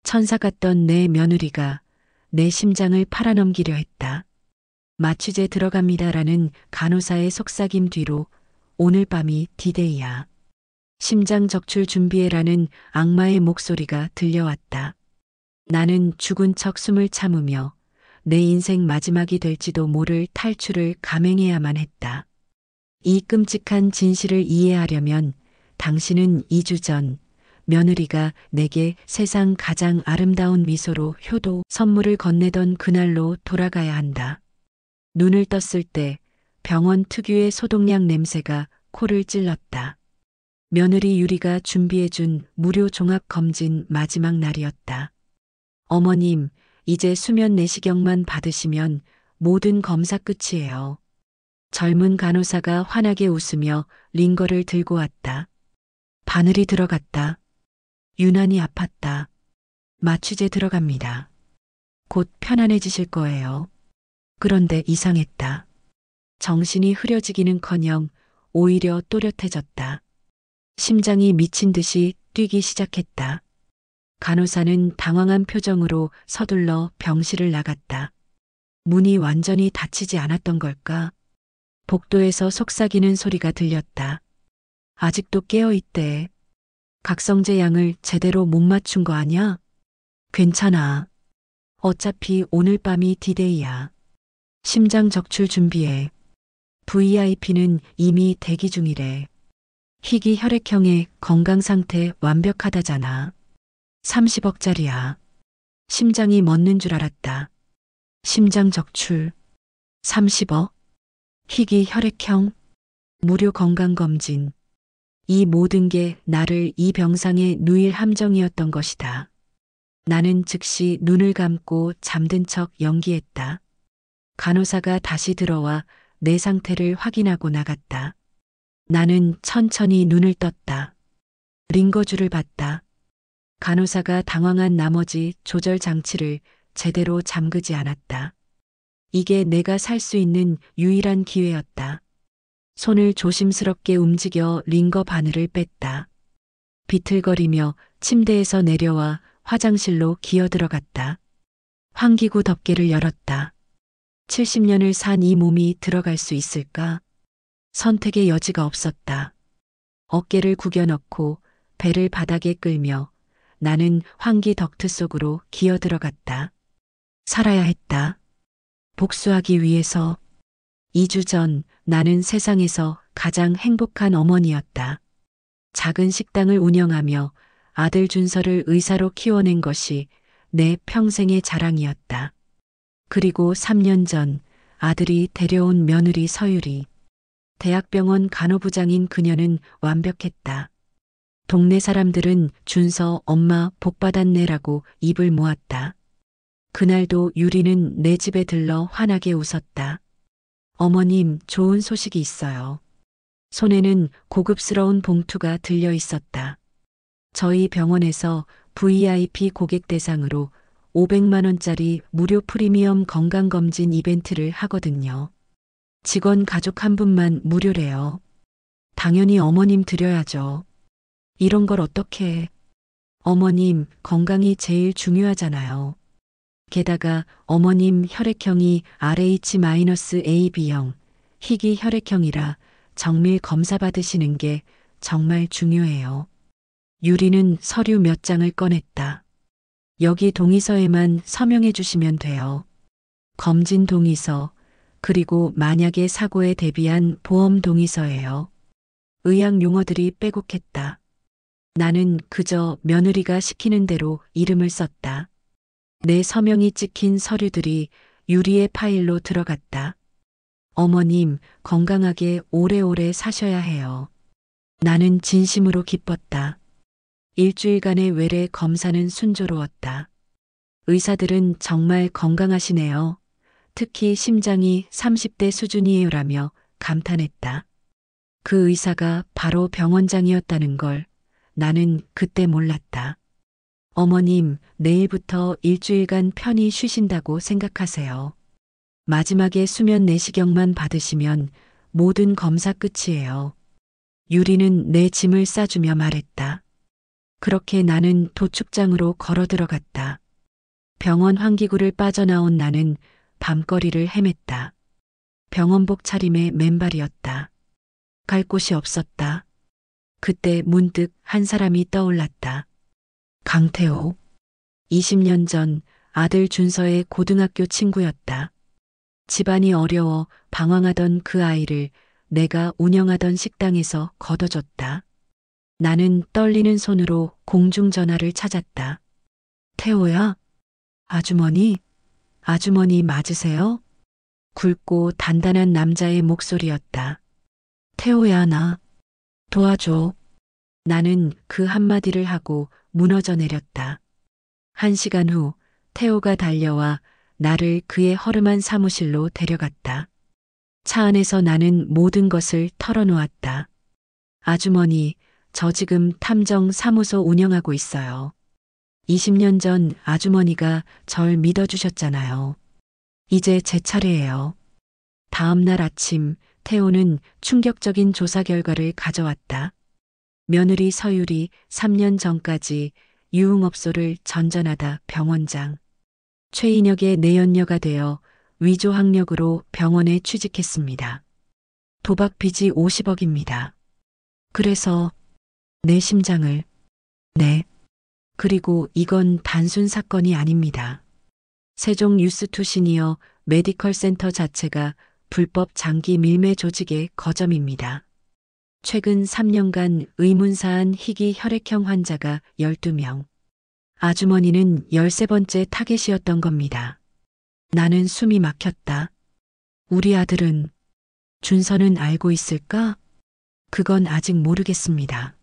천사 같던 내 며느리가 내 심장을 팔아넘기려 했다. 마취제 들어갑니다라는 간호사의 속삭임 뒤로 오늘 밤이 디데이야. 심장 적출 준비해라는 악마의 목소리가 들려왔다. 나는 죽은 척 숨을 참으며 내 인생 마지막이 될지도 모를 탈출을 감행해야만 했다. 이 끔찍한 진실을 이해하려면 당신은 2주 전 며느리가 내게 세상 가장 아름다운 미소로 효도 선물을 건네던 그날로 돌아가야 한다. 눈을 떴을 때 병원 특유의 소독약 냄새가 코를 찔렀다. 며느리 유리가 준비해준 무료 종합검진 마지막 날이었다. 어머님, 이제 수면 내시경만 받으시면 모든 검사 끝이에요. 젊은 간호사가 환하게 웃으며 링거를 들고 왔다. 바늘이 들어갔다. 유난히 아팠다. 마취제 들어갑니다. 곧 편안해지실 거예요. 그런데 이상했다. 정신이 흐려지기는커녕 오히려 또렷해졌다. 심장이 미친 듯이 뛰기 시작했다. 간호사는 당황한 표정으로 서둘러 병실을 나갔다. 문이 완전히 닫히지 않았던 걸까? 복도에서 속삭이는 소리가 들렸다. 아직도 깨어있대. 각성제 양을 제대로 못 맞춘 거 아냐? 괜찮아. 어차피 오늘 밤이 디데이야. 심장 적출 준비해. VIP는 이미 대기 중이래. 희귀 혈액형의 건강 상태 완벽하다잖아. 30억짜리야. 심장이 멎는 줄 알았다. 심장 적출. 30억? 희귀 혈액형? 무료 건강검진. 이 모든 게 나를 이 병상에 누일 함정이었던 것이다. 나는 즉시 눈을 감고 잠든 척 연기했다. 간호사가 다시 들어와 내 상태를 확인하고 나갔다. 나는 천천히 눈을 떴다. 링거줄을 봤다. 간호사가 당황한 나머지 조절 장치를 제대로 잠그지 않았다. 이게 내가 살 수 있는 유일한 기회였다. 손을 조심스럽게 움직여 링거 바늘을 뺐다. 비틀거리며 침대에서 내려와 화장실로 기어들어갔다. 환기구 덮개를 열었다. 70년을 산 이 몸이 들어갈 수 있을까? 선택의 여지가 없었다. 어깨를 구겨넣고 배를 바닥에 끌며 나는 환기 덕트 속으로 기어들어갔다. 살아야 했다. 복수하기 위해서. 2주 전 나는 세상에서 가장 행복한 어머니였다. 작은 식당을 운영하며 아들 준서를 의사로 키워낸 것이 내 평생의 자랑이었다. 그리고 3년 전 아들이 데려온 며느리 서유리. 대학병원 간호부장인 그녀는 완벽했다. 동네 사람들은 준서 엄마 복 받았네라고 입을 모았다. 그날도 유리는 내 집에 들러 환하게 웃었다. 어머님, 좋은 소식이 있어요. 손에는 고급스러운 봉투가 들려 있었다. 저희 병원에서 VIP 고객 대상으로 500만 원짜리 무료 프리미엄 건강검진 이벤트를 하거든요. 직원 가족 한 분만 무료래요. 당연히 어머님 드려야죠. 이런 걸 어떻게 해. 어머님 건강이 제일 중요하잖아요. 게다가 어머님 혈액형이 RH-AB형, 희귀 혈액형이라 정밀 검사 받으시는 게 정말 중요해요. 유리는 서류 몇 장을 꺼냈다. 여기 동의서에만 서명해 주시면 돼요. 검진 동의서, 그리고 만약에 사고에 대비한 보험 동의서예요. 의학 용어들이 빼곡했다. 나는 그저 며느리가 시키는 대로 이름을 썼다. 내 서명이 찍힌 서류들이 유리의 파일로 들어갔다. 어머님, 건강하게 오래오래 사셔야 해요. 나는 진심으로 기뻤다. 일주일간의 외래 검사는 순조로웠다. 의사들은 정말 건강하시네요. 특히 심장이 30대 수준이에요라며 감탄했다. 그 의사가 바로 병원장이었다는 걸 나는 그때 몰랐다. 어머님, 내일부터 일주일간 편히 쉬신다고 생각하세요. 마지막에 수면 내시경만 받으시면 모든 검사 끝이에요. 유리는 내 짐을 싸주며 말했다. 그렇게 나는 도축장으로 걸어 들어갔다. 병원 환기구를 빠져나온 나는 밤거리를 헤맸다. 병원복 차림의 맨발이었다. 갈 곳이 없었다. 그때 문득 한 사람이 떠올랐다. 강태호. 20년 전 아들 준서의 고등학교 친구였다. 집안이 어려워 방황하던 그 아이를 내가 운영하던 식당에서 걷어줬다. 나는 떨리는 손으로 공중전화를 찾았다. 태호야? 아주머니? 아주머니 맞으세요? 굵고 단단한 남자의 목소리였다. 태호야, 나 도와줘. 나는 그 한마디를 하고 무너져 내렸다. 1시간 후 태호가 달려와 나를 그의 허름한 사무실로 데려갔다. 차 안에서 나는 모든 것을 털어놓았다. 아주머니, 저 지금 탐정 사무소 운영하고 있어요. 20년 전 아주머니가 절 믿어주셨잖아요. 이제 제 차례예요. 다음 날 아침 태호는 충격적인 조사 결과를 가져왔다. 며느리 서율이 3년 전까지 유흥업소를 전전하다 병원장. 최인혁의 내연녀가 되어 위조학력으로 병원에 취직했습니다. 도박 빚이 50억입니다. 그래서 내 심장을, 네. 그리고 이건 단순 사건이 아닙니다. 세종 뉴스2 시니어 메디컬 센터 자체가 불법 장기 밀매 조직의 거점입니다. 최근 3년간 의문사한 희귀 혈액형 환자가 12명. 아주머니는 13번째 타겟이었던 겁니다. 나는 숨이 막혔다. 우리 아들은, 준서는 알고 있을까? 그건 아직 모르겠습니다.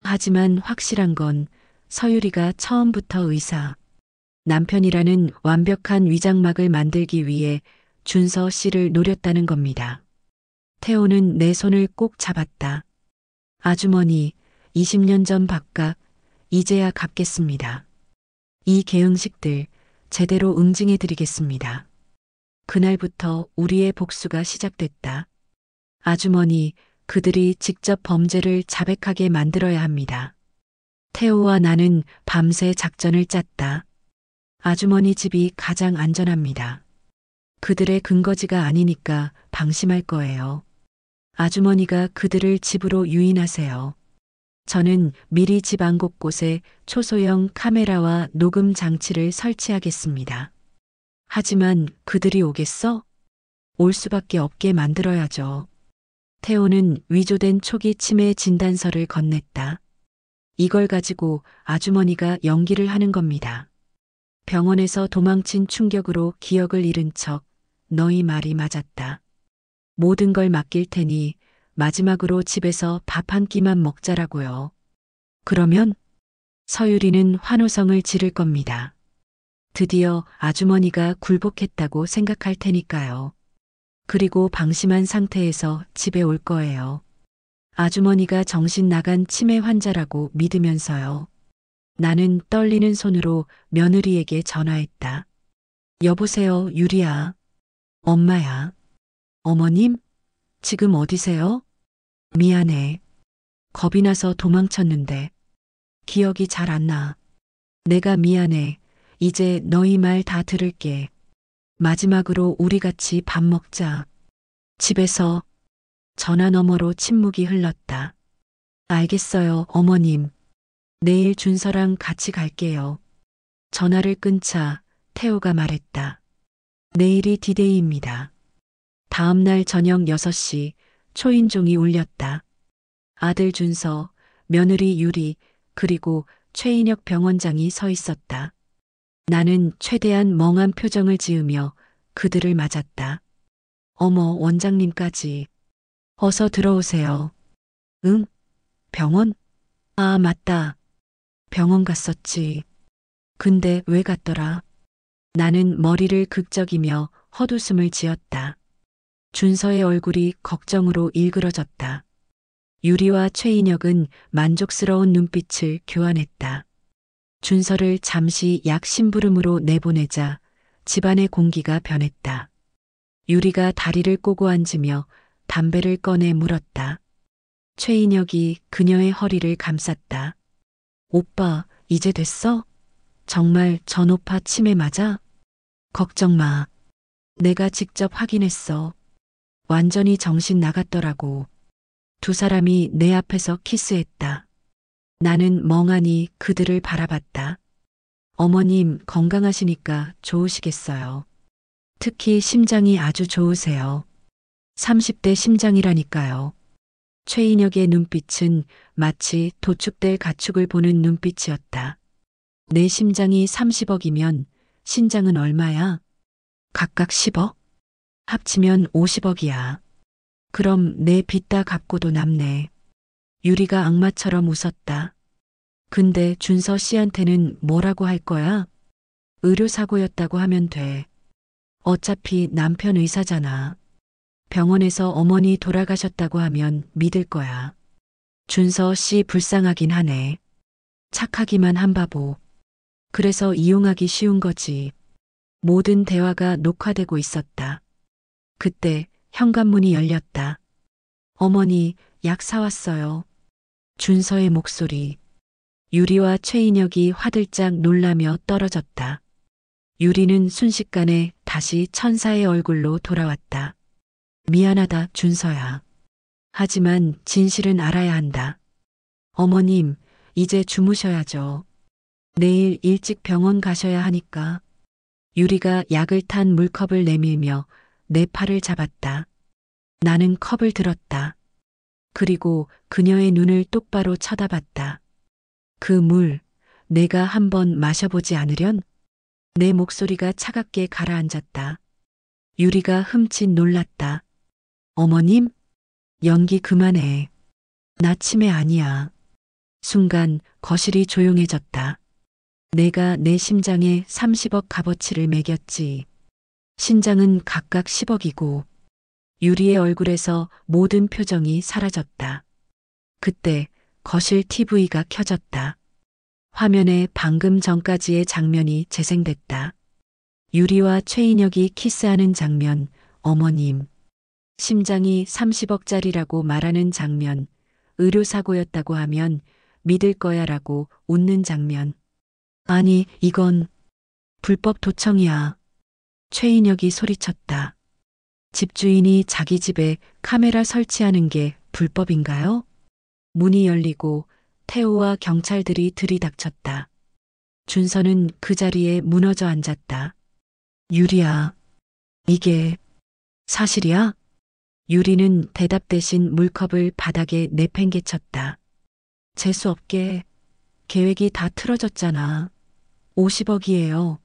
하지만 확실한 건 서유리가 처음부터 의사, 남편이라는 완벽한 위장막을 만들기 위해 준서 씨를 노렸다는 겁니다. 태호는 내 손을 꼭 잡았다. 아주머니, 20년 전 밥값, 이제야 갚겠습니다. 이 개응식들 제대로 응징해드리겠습니다. 그날부터 우리의 복수가 시작됐다. 아주머니, 그들이 직접 범죄를 자백하게 만들어야 합니다. 태호와 나는 밤새 작전을 짰다. 아주머니 집이 가장 안전합니다. 그들의 근거지가 아니니까 방심할 거예요. 아주머니가 그들을 집으로 유인하세요. 저는 미리 집 안 곳곳에 초소형 카메라와 녹음 장치를 설치하겠습니다. 하지만 그들이 오겠어? 올 수밖에 없게 만들어야죠. 태호는 위조된 초기 치매 진단서를 건넸다. 이걸 가지고 아주머니가 연기를 하는 겁니다. 병원에서 도망친 충격으로 기억을 잃은 척 너희 말이 맞았다. 모든 걸 맡길 테니 마지막으로 집에서 밥 한 끼만 먹자라고요. 그러면 서유리는 환호성을 지를 겁니다. 드디어 아주머니가 굴복했다고 생각할 테니까요. 그리고 방심한 상태에서 집에 올 거예요. 아주머니가 정신 나간 치매 환자라고 믿으면서요. 나는 떨리는 손으로 며느리에게 전화했다. 여보세요, 유리야. 엄마야. 어머님? 지금 어디세요? 미안해. 겁이 나서 도망쳤는데 기억이 잘 안 나. 내가 미안해. 이제 너희 말 다 들을게. 마지막으로 우리 같이 밥 먹자. 집에서. 전화 너머로 침묵이 흘렀다. 알겠어요, 어머님. 내일 준서랑 같이 갈게요. 전화를 끊자 태호가 말했다. 내일이 디데이입니다. 다음 날 저녁 6시 초인종이 울렸다. 아들 준서, 며느리 유리, 그리고 최인혁 병원장이 서 있었다. 나는 최대한 멍한 표정을 지으며 그들을 맞았다. 어머, 원장님까지. 어서 들어오세요. 응? 병원? 아, 맞다. 병원 갔었지. 근데 왜 갔더라? 나는 머리를 극적이며 헛웃음을 지었다. 준서의 얼굴이 걱정으로 일그러졌다. 유리와 최인혁은 만족스러운 눈빛을 교환했다. 준서를 잠시 약 심부름으로 내보내자 집안의 공기가 변했다. 유리가 다리를 꼬고 앉으며 담배를 꺼내 물었다. 최인혁이 그녀의 허리를 감쌌다. 오빠, 이제 됐어? 정말 전오파 치매 맞아? 걱정 마. 내가 직접 확인했어. 완전히 정신 나갔더라고. 두 사람이 내 앞에서 키스했다. 나는 멍하니 그들을 바라봤다. 어머님 건강하시니까 좋으시겠어요. 특히 심장이 아주 좋으세요. 30대 심장이라니까요. 최인혁의 눈빛은 마치 도축될 가축을 보는 눈빛이었다. 내 심장이 30억이면 신장은 얼마야? 각각 10억? 합치면 50억이야. 그럼 내 빚 다 갚고도 남네. 유리가 악마처럼 웃었다. 근데 준서 씨한테는 뭐라고 할 거야? 의료사고였다고 하면 돼. 어차피 남편 의사잖아. 병원에서 어머니 돌아가셨다고 하면 믿을 거야. 준서 씨 불쌍하긴 하네. 착하기만 한 바보. 그래서 이용하기 쉬운 거지. 모든 대화가 녹화되고 있었다. 그때 현관문이 열렸다. 어머니, 약 사왔어요. 준서의 목소리. 유리와 최인혁이 화들짝 놀라며 떨어졌다. 유리는 순식간에 다시 천사의 얼굴로 돌아왔다. 미안하다, 준서야. 하지만 진실은 알아야 한다. 어머님, 이제 주무셔야죠. 내일 일찍 병원 가셔야 하니까. 유리가 약을 탄 물컵을 내밀며 내 팔을 잡았다. 나는 컵을 들었다. 그리고 그녀의 눈을 똑바로 쳐다봤다. 그 물, 내가 한번 마셔보지 않으련? 내 목소리가 차갑게 가라앉았다. 유리가 흠칫 놀랐다. 어머님? 연기 그만해. 나 치매 아니야. 순간 거실이 조용해졌다. 내가 내 심장에 30억 값어치를 매겼지. 신장은 각각 10억이고 유리의 얼굴에서 모든 표정이 사라졌다. 그때 거실 TV가 켜졌다. 화면에 방금 전까지의 장면이 재생됐다. 유리와 최인혁이 키스하는 장면, 어머님. 심장이 30억짜리라고 말하는 장면, 의료사고였다고 하면 믿을 거야라고 웃는 장면. 아니, 이건 불법 도청이야. 최인혁이 소리쳤다. 집주인이 자기 집에 카메라 설치하는 게 불법인가요? 문이 열리고 태우와 경찰들이 들이닥쳤다. 준서는 그 자리에 무너져 앉았다. 유리야, 이게 사실이야? 유리는 대답 대신 물컵을 바닥에 내팽개쳤다. 재수없게 계획이 다 틀어졌잖아. 50억이에요.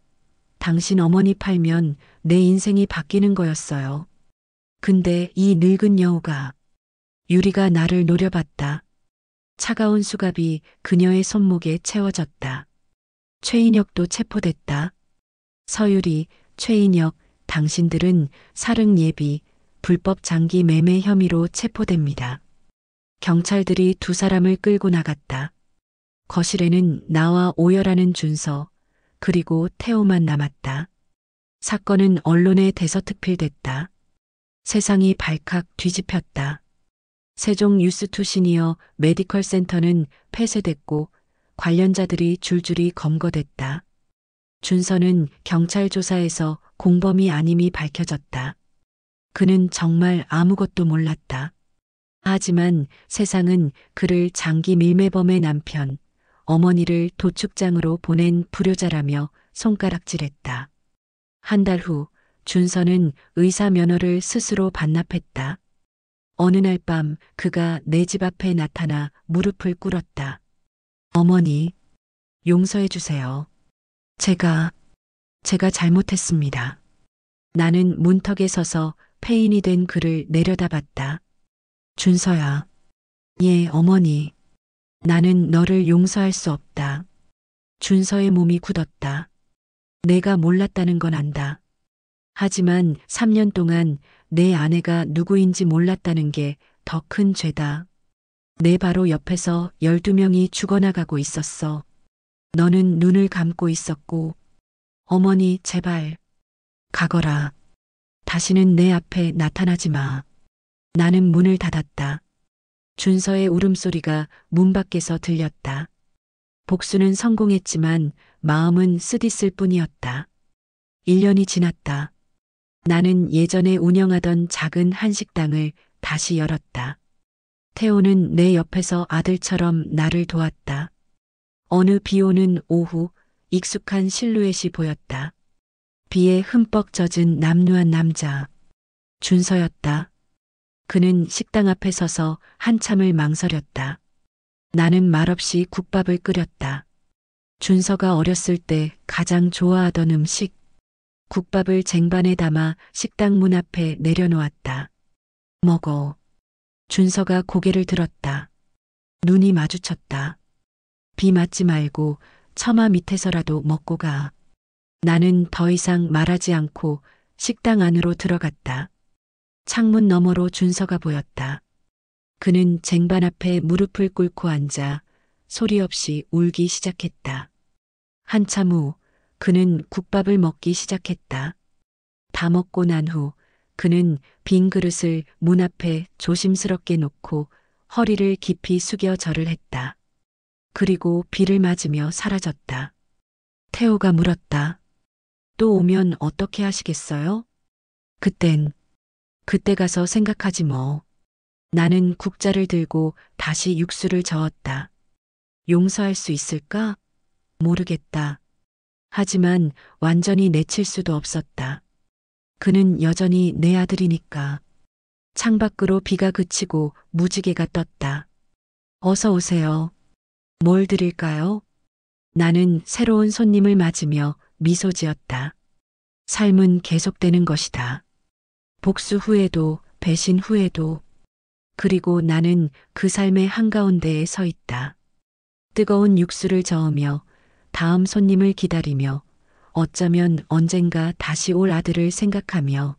당신 어머니 팔면 내 인생이 바뀌는 거였어요. 근데 이 늙은 여우가 유리가 나를 노려봤다. 차가운 수갑이 그녀의 손목에 채워졌다. 최인혁도 체포됐다. 서유리, 최인혁, 당신들은 살흥 예비, 불법 장기 매매 혐의로 체포됩니다. 경찰들이 두 사람을 끌고 나갔다. 거실에는 나와 오열하는 준서, 그리고 태호만 남았다. 사건은 언론에 대서특필됐다. 세상이 발칵 뒤집혔다. 세종 뉴스투 시니어 메디컬 센터는 폐쇄됐고 관련자들이 줄줄이 검거됐다. 준서는 경찰 조사에서 공범이 아님이 밝혀졌다. 그는 정말 아무것도 몰랐다. 하지만 세상은 그를 장기 밀매범의 남편, 어머니를 도축장으로 보낸 불효자라며 손가락질했다. 한 달 후 준서는 의사 면허를 스스로 반납했다. 어느 날 밤 그가 내 집 앞에 나타나 무릎을 꿇었다. 어머니, 용서해 주세요. 제가 잘못했습니다. 나는 문턱에 서서 폐인이 된 그를 내려다봤다. 준서야. 예, 어머니. 나는 너를 용서할 수 없다. 준서의 몸이 굳었다. 내가 몰랐다는 건 안다. 하지만 3년 동안 내 아내가 누구인지 몰랐다는 게 더 큰 죄다. 내 바로 옆에서 12명이 죽어나가고 있었어. 너는 눈을 감고 있었고, 어머니 제발 가거라. 다시는 내 앞에 나타나지 마. 나는 문을 닫았다. 준서의 울음소리가 문 밖에서 들렸다. 복수는 성공했지만 마음은 쓰디쓸 뿐이었다. 1년이 지났다. 나는 예전에 운영하던 작은 한식당을 다시 열었다. 태호는 내 옆에서 아들처럼 나를 도왔다. 어느 비 오는 오후 익숙한 실루엣이 보였다. 비에 흠뻑 젖은 남루한 남자. 준서였다. 그는 식당 앞에 서서 한참을 망설였다. 나는 말없이 국밥을 끓였다. 준서가 어렸을 때 가장 좋아하던 음식. 국밥을 쟁반에 담아 식당 문 앞에 내려놓았다. 먹어. 준서가 고개를 들었다. 눈이 마주쳤다. 비 맞지 말고 처마 밑에서라도 먹고 가. 나는 더 이상 말하지 않고 식당 안으로 들어갔다. 창문 너머로 준서가 보였다. 그는 쟁반 앞에 무릎을 꿇고 앉아 소리 없이 울기 시작했다. 한참 후 그는 국밥을 먹기 시작했다. 다 먹고 난 후 그는 빈 그릇을 문 앞에 조심스럽게 놓고 허리를 깊이 숙여 절을 했다. 그리고 비를 맞으며 사라졌다. 태호가 물었다. 또 오면 어떻게 하시겠어요? 그때 가서 생각하지 뭐. 나는 국자를 들고 다시 육수를 저었다. 용서할 수 있을까? 모르겠다. 하지만 완전히 내칠 수도 없었다. 그는 여전히 내 아들이니까. 창밖으로 비가 그치고 무지개가 떴다. 어서 오세요. 뭘 드릴까요? 나는 새로운 손님을 맞으며 미소 지었다. 삶은 계속되는 것이다. 복수 후에도 배신 후에도. 그리고 나는 그 삶의 한가운데에 서 있다. 뜨거운 육수를 저으며 다음 손님을 기다리며 어쩌면 언젠가 다시 올 아들을 생각하며.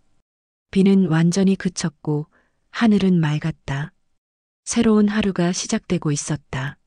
비는 완전히 그쳤고 하늘은 맑았다. 새로운 하루가 시작되고 있었다.